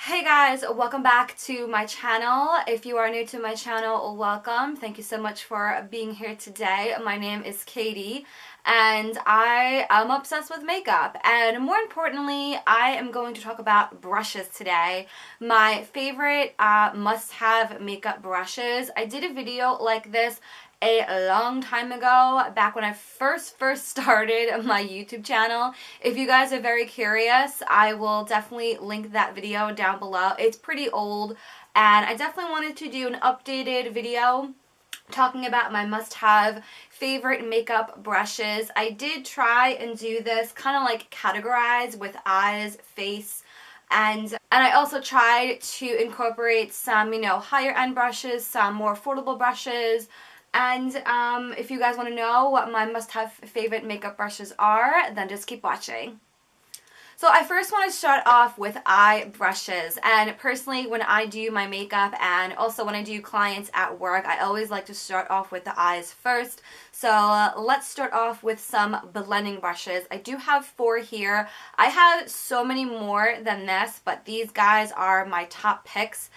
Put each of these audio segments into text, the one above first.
Hey guys, welcome back to my channel. If you are new to my channel, welcome. Thank you so much for being here today. My name is Katie and I am obsessed with makeup, and more importantly, I am going to talk about brushes today. My favorite must-have makeup brushes. I did a video like this a long time ago, back when I first started my YouTube channel. If you guys are very curious, I will definitely link that video down below. It's pretty old, and I definitely wanted to do an updated video talking about my must-have favorite makeup brushes. I did try and do this kind of like categorize with eyes, face, and I also tried to incorporate some, higher end brushes, some more affordable brushes. And if you guys want to know what my must-have favorite makeup brushes are, then just keep watching. So I first want to start off with eye brushes, and personally when I do my makeup and also when I do clients at work, I always like to start off with the eyes first. So let's start off with some blending brushes. I do have 4 here. I have so many more than this, but these guys are my top picks,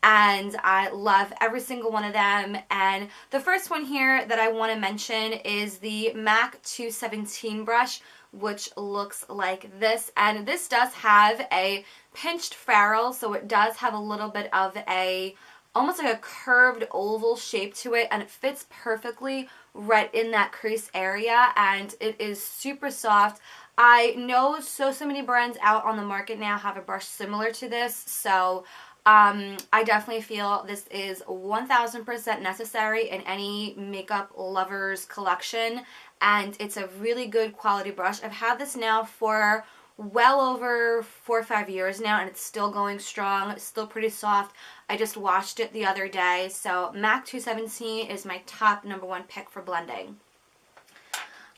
and I love every single one of them. And the first one here that I want to mention is the MAC 217 brush, which looks like this. And this does have a pinched ferrule, so it does have a little bit of a almost like a curved oval shape to it, and it fits perfectly right in that crease area, and it is super soft. I know so many brands out on the market now have a brush similar to this, so I definitely feel this is 1000% necessary in any makeup lover's collection, and it's a really good quality brush. I've had this now for well over 4 or 5 years now, and it's still going strong. It's still pretty soft. I just washed it the other day, so MAC 217 is my top #1 pick for blending.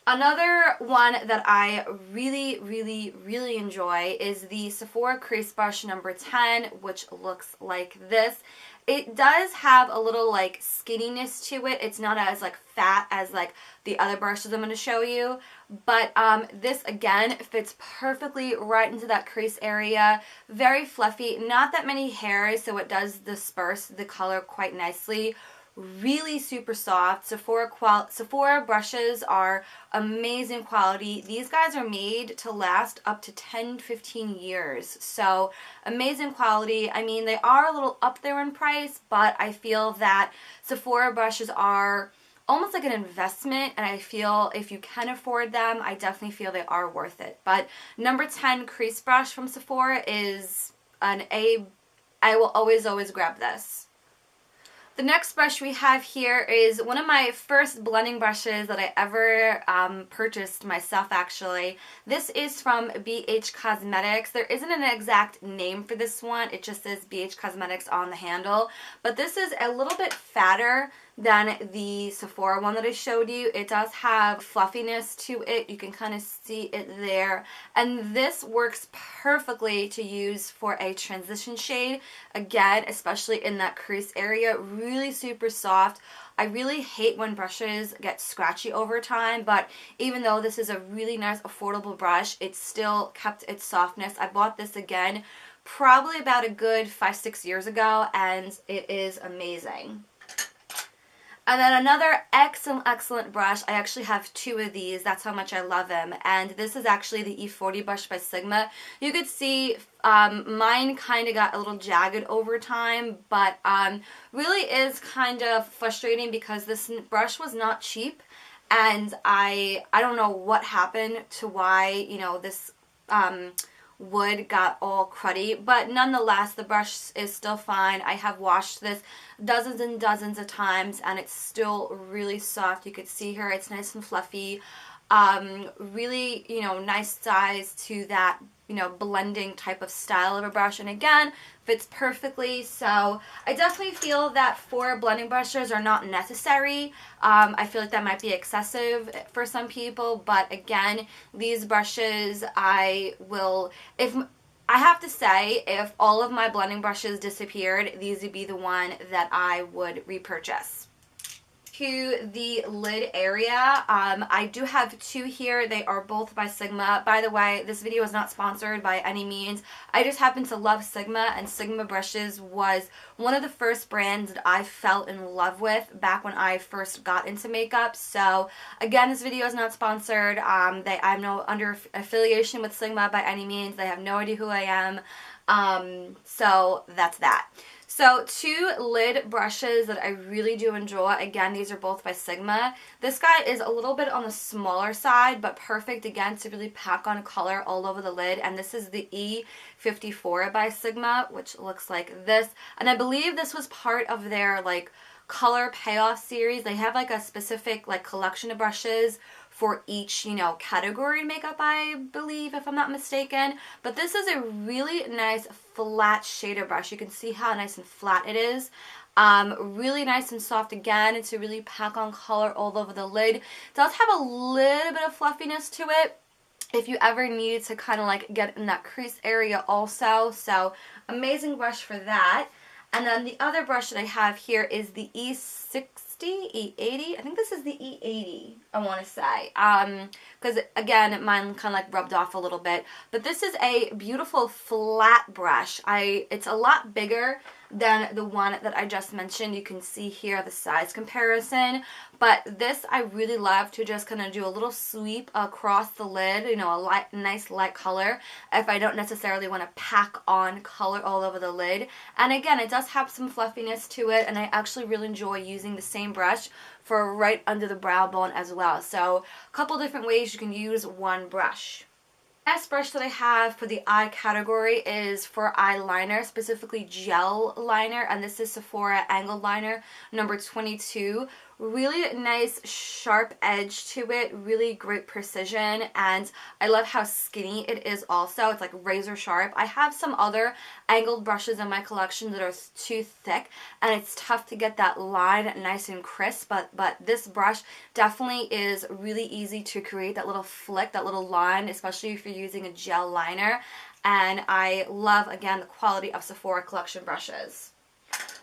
Another one that I really enjoy is the Sephora Crease Brush number 10, which looks like this. It does have a little like skinniness to it. It's not as like fat as like the other brushes I'm going to show you, but this again fits perfectly right into that crease area. Very fluffy, not that many hairs, so it does disperse the color quite nicely. Really super soft. Sephora brushes are amazing quality. These guys are made to last up to 10-15 years, so amazing quality. I mean, they are a little up there in price, but I feel that Sephora brushes are almost like an investment, and I feel if you can afford them, I definitely feel they are worth it. But number 10 crease brush from Sephora is an A. I will always grab this. The next brush we have here is one of my first blending brushes that I ever purchased myself, actually. This is from BH Cosmetics. There isn't an exact name for this one. It just says BH Cosmetics on the handle. But this is a little bit fatter than the Sephora one that I showed you. It does have fluffiness to it. You can kind of see it there. And this works perfectly to use for a transition shade. Again, especially in that crease area. Really super soft. I really hate when brushes get scratchy over time, but even though this is a really nice affordable brush, it still kept its softness. I bought this again probably about a good 5-6 years ago, and it is amazing. And then another excellent brush. I actually have 2 of these. That's how much I love them. And this is actually the E40 brush by Sigma. You could see mine kind of got a little jagged over time, but really is kind of frustrating because this brush was not cheap, and I don't know what happened to why, this wood got all cruddy, but nonetheless the brush is still fine. I have washed this dozens and dozens of times, and it's still really soft. You could see here it's nice and fluffy. Really, nice size to that, blending type of style of a brush, and again, fits perfectly. So I definitely feel that 4 blending brushes are not necessary. I feel like that might be excessive for some people, but again, these brushes I have to say, if all of my blending brushes disappeared, these would be the one that I would repurchase. to the lid area. I do have two here. They are both by Sigma. By the way, this video is not sponsored by any means. I just happen to love Sigma, and Sigma brushes was one of the first brands that I fell in love with back when I first got into makeup. So again, this video is not sponsored. I'm no under affiliation with Sigma by any means. They have no idea who I am. So that's that. So two lid brushes that I really do enjoy. Again, these are both by Sigma. This guy is a little bit on the smaller side, but perfect again to really pack on color all over the lid. And this is the E54 by Sigma, which looks like this. And I believe this was part of their like color payoff series. They have like a specific like collection of brushes for each, you know, category in makeup, I believe, if I'm not mistaken. But this is a really nice flat shader brush. You can see how nice and flat it is. Really nice and soft again to really pack on color all over the lid. It does have a little bit of fluffiness to it if you ever need to kind of like get in that crease area also. So amazing brush for that. And then the other brush that I have here is the E60, E80. I think this is the E80, I want to say. Because again, mine kind of like rubbed off a little bit. But this is a beautiful flat brush. It's a lot bigger than the one that I just mentioned. You can see here the size comparison. But this I really love to just kind of do a little sweep across the lid, you know, a nice light color if I don't necessarily want to pack on color all over the lid. And again, it does have some fluffiness to it, and I actually really enjoy using the same brush for right under the brow bone as well. So a couple different ways you can use one brush. Next brush that I have for the eye category is for eyeliner, specifically gel liner, and this is Sephora Angled Liner number 22. Really nice sharp edge to it, really great precision, and I love how skinny it is also. It's like razor sharp. I have some other angled brushes in my collection that are too thick, and it's tough to get that line nice and crisp, but this brush definitely is really easy to create that little flick, that little line, especially if you're using a gel liner. And I love, again, the quality of Sephora collection brushes.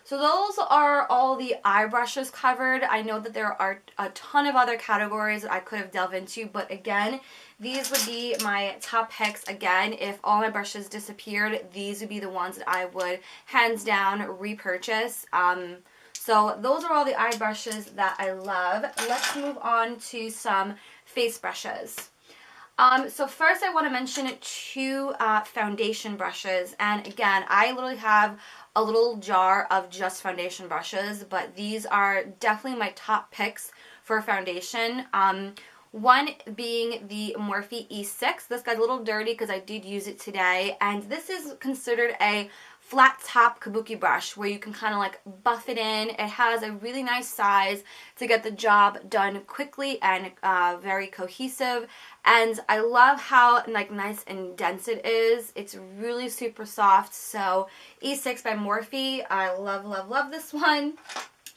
So those are all the eye brushes covered. I know that there are a ton of other categories that I could have delved into, but again, these would be my top picks. Again, if all my brushes disappeared, these would be the ones that I would hands down repurchase. So those are all the eye brushes that I love. Let's move on to some face brushes. So first I want to mention two foundation brushes, and again, I literally have a little jar of just foundation brushes, but these are definitely my top picks for foundation. One being the Morphe E6. This guy's a little dirty because I did use it today, and this is considered a flat top kabuki brush where you can kind of like buff it in. It has a really nice size to get the job done quickly and very cohesive, and I love how like nice and dense it is. It's really super soft. So E6 by Morphe, I love, love, love this one.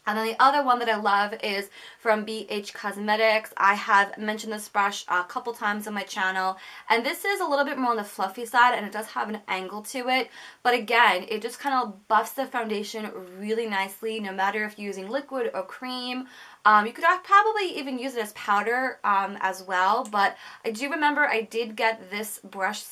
And then the other one that I love is from BH Cosmetics. I have mentioned this brush a couple times on my channel, and this is a little bit more on the fluffy side, and it does have an angle to it. But again, it just kind of buffs the foundation really nicely, no matter if you're using liquid or cream. You could probably even use it as powder as well, but I do remember I did get this brush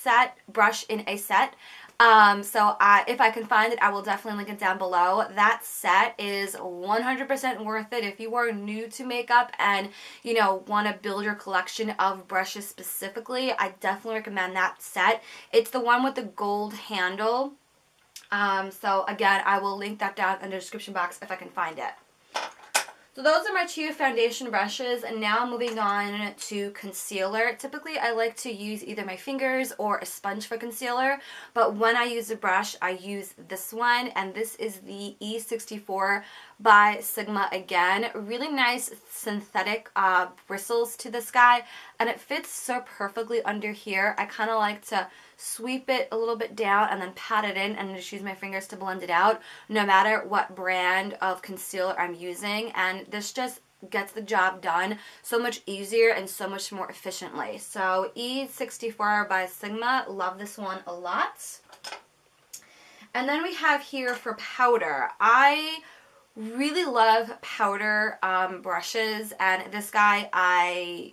in a set. So if I can find it, I will definitely link it down below. That set is 100% worth it if you are new to makeup and, you know, want to build your collection of brushes specifically. I definitely recommend that set. It's the one with the gold handle. So again, I will link that down in the description box if I can find it. So those are my two foundation brushes, and now moving on to concealer. Typically I like to use either my fingers or a sponge for concealer, but when I use a brush I use this one, and this is the E64 by Sigma again. Really nice synthetic bristles to this guy, and it fits so perfectly under here. I kind of like to sweep it a little bit down and then pat it in and just use my fingers to blend it out, no matter what brand of concealer I'm using, and this just gets the job done so much easier and so much more efficiently. So E64 by Sigma, love this one a lot. And then we have here for powder. I really love powder brushes, and this guy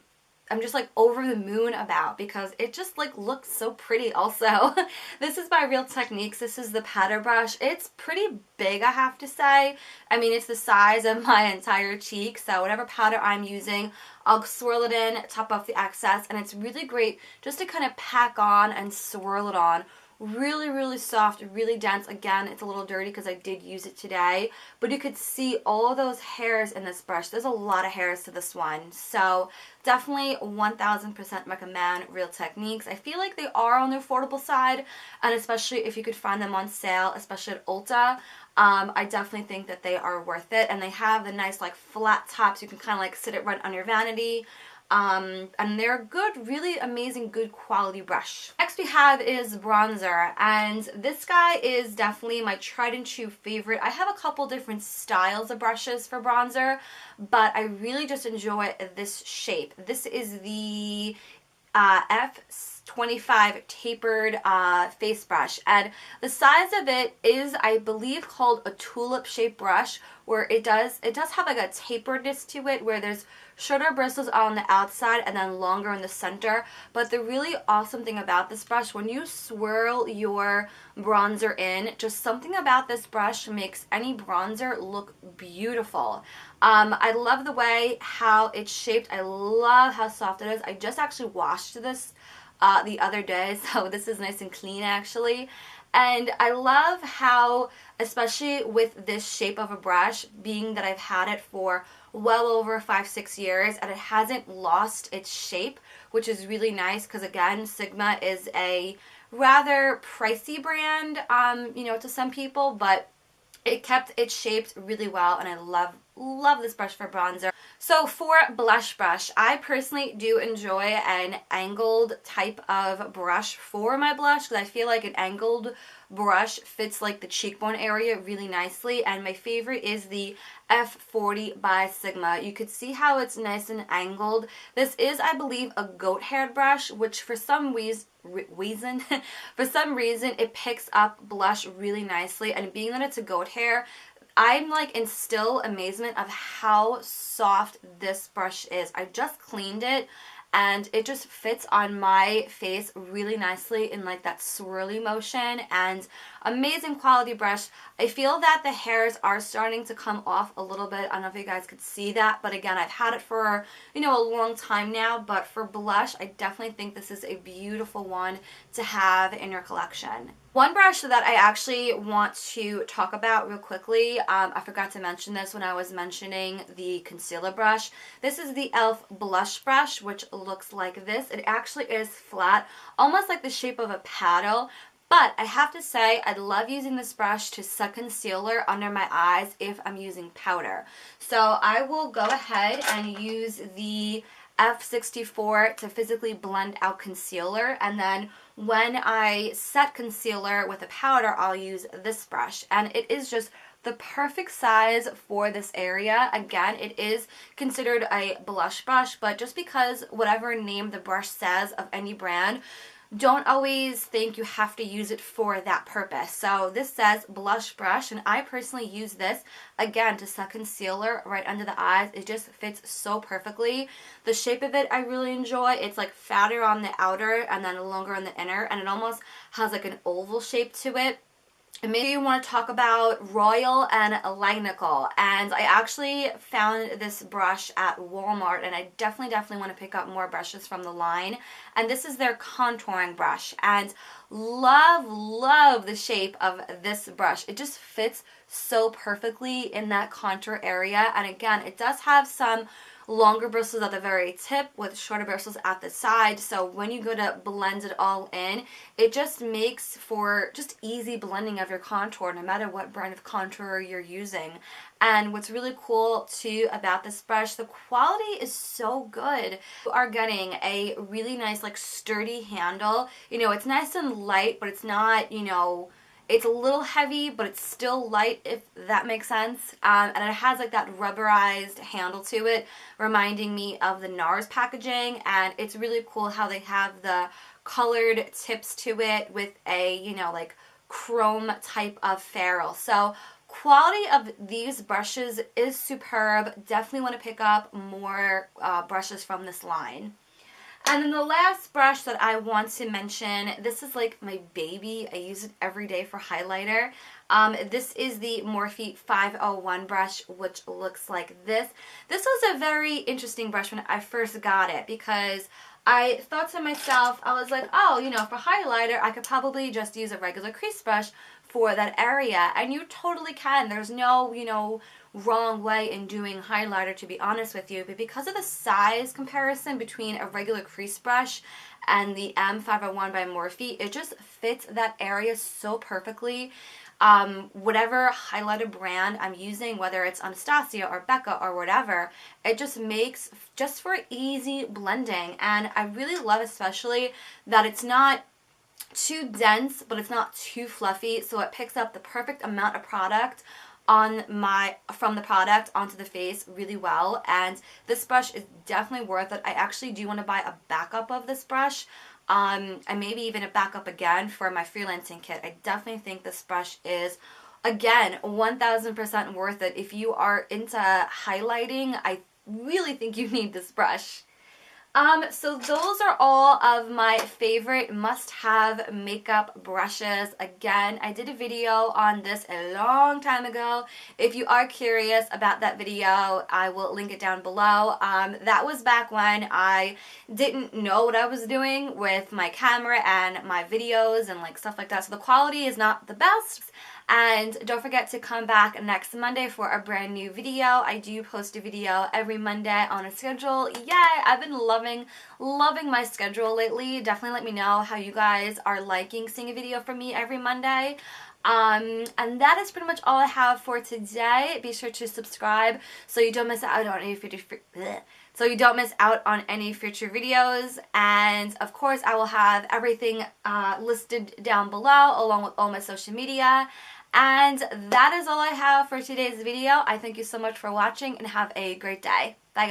I'm just like over the moon about because it just like looks so pretty also. This is by Real Techniques. This is the powder brush. It's pretty big, I have to say. I mean, it's the size of my entire cheek, so whatever powder I'm using, I'll swirl it in, top off the excess, and it's really great just to kind of pack on and swirl it on. Really, really soft, really dense. Again, it's a little dirty because I did use it today, but you could see all those hairs in this brush. There's a lot of hairs to this one, so definitely 1000% recommend Real Techniques. I feel like they are on the affordable side, and especially if you could find them on sale, especially at Ulta. I definitely think that they are worth it, and they have the nice like flat tops. You can kind of like sit it right on your vanity. And they're good, really amazing, good quality brush. Next we have is bronzer, and this guy is definitely my tried and true favorite. I have a couple different styles of brushes for bronzer, but I really just enjoy this shape. This is the F25 tapered face brush, and the size of it is, I believe, called a tulip shaped brush, where it does have like a taperedness to it, where there's shorter bristles on the outside and then longer in the center. But the really awesome thing about this brush, when you swirl your bronzer in, just something about this brush makes any bronzer look beautiful. I love the way how it's shaped. I love how soft it is. I just actually washed this the other day, so this is nice and clean actually. And I love how, especially with this shape of a brush, being that I've had it for well over 5-6 years and it hasn't lost its shape, which is really nice because, again, Sigma is a rather pricey brand, you know, to some people, but it kept its shapes really well, and I love this brush for bronzer. So for blush brush, I personally do enjoy an angled type of brush for my blush because I feel like an angled brush fits like the cheekbone area really nicely, and my favorite is the F40 by Sigma. You could see how it's nice and angled. This is, I believe, a goat haired brush, which for some reason it picks up blush really nicely, and being that it's a goat hair, I'm like in still amazement of how soft this brush is. I just cleaned it and it just fits on my face really nicely in like that swirly motion, and amazing quality brush. I feel that the hairs are starting to come off a little bit. I don't know if you guys could see that, but again, I've had it for, you know, a long time now. But for blush, I definitely think this is a beautiful one to have in your collection. One brush that I actually want to talk about real quickly, I forgot to mention this when I was mentioning the concealer brush. This is the e.l.f. blush brush, which looks like this. It actually is flat, almost like the shape of a paddle. But I have to say, I love using this brush to set concealer under my eyes if I'm using powder. So I will go ahead and use the F64 to physically blend out concealer, and then when I set concealer with a powder, I'll use this brush, and it is just the perfect size for this area. Again, it is considered a blush brush, but just because whatever name the brush says of any brand, don't always think you have to use it for that purpose. So this says blush brush, and I personally use this again to set concealer right under the eyes. It just fits so perfectly. The shape of it I really enjoy. It's like fatter on the outer and then longer on the inner, and it almost has like an oval shape to it. And maybe you want to talk about Royal and Langnickel, and I actually found this brush at Walmart, and I definitely want to pick up more brushes from the line. And this is their contouring brush, and love the shape of this brush. It just fits so perfectly in that contour area, and again, it does have some longer bristles at the very tip with shorter bristles at the side, so when you go to blend it all in, it just makes for just easy blending of your contour no matter what brand of contour you're using. And what's really cool too about this brush, the quality is so good. You are getting a really nice like sturdy handle. You know, it's nice and light, but it's not, you know, it's a little heavy, but it's still light, if that makes sense. And it has like that rubberized handle to it, reminding me of the NARS packaging. And it's really cool how they have the colored tips to it with a, you know, like chrome type of ferrule. So quality of these brushes is superb. Definitely want to pick up more brushes from this line. And then the last brush that I want to mention, this is like my baby. I use it every day for highlighter. This is the Morphe 501 brush, which looks like this. This was a very interesting brush when I first got it because I thought to myself, I was like, oh, you know, for highlighter, I could probably just use a regular crease brush for that area. And you totally can. There's no, you know, wrong way in doing highlighter, to be honest with you, but because of the size comparison between a regular crease brush and the M501 by Morphe, it just fits that area so perfectly. Whatever highlighter brand I'm using, whether it's Anastasia or Becca or whatever, it just makes just for easy blending. And I really love especially that it's not too dense, but it's not too fluffy, so it picks up the perfect amount of product from the product onto the face really well. And this brush is definitely worth it. I actually do want to buy a backup of this brush, and maybe even a backup again for my freelancing kit. I definitely think this brush is, again, 1000% worth it. If you are into highlighting, I really think you need this brush. So those are all of my favorite must-have makeup brushes. Again, I did a video on this a long time ago. If you are curious about that video, I will link it down below. That was back when I didn't know what I was doing with my camera and my videos and like stuff like that. So the quality is not the best. And don't forget to come back next Monday for a brand new video. I do post a video every Monday on a schedule. Yay! I've been loving my schedule lately. Definitely let me know how you guys are liking seeing a video from me every Monday. And that is pretty much all I have for today. Be sure to subscribe so you don't miss out on any future videos. And of course, I will have everything listed down below along with all my social media. And that is all I have for today's video. I thank you so much for watching and have a great day. Bye, guys.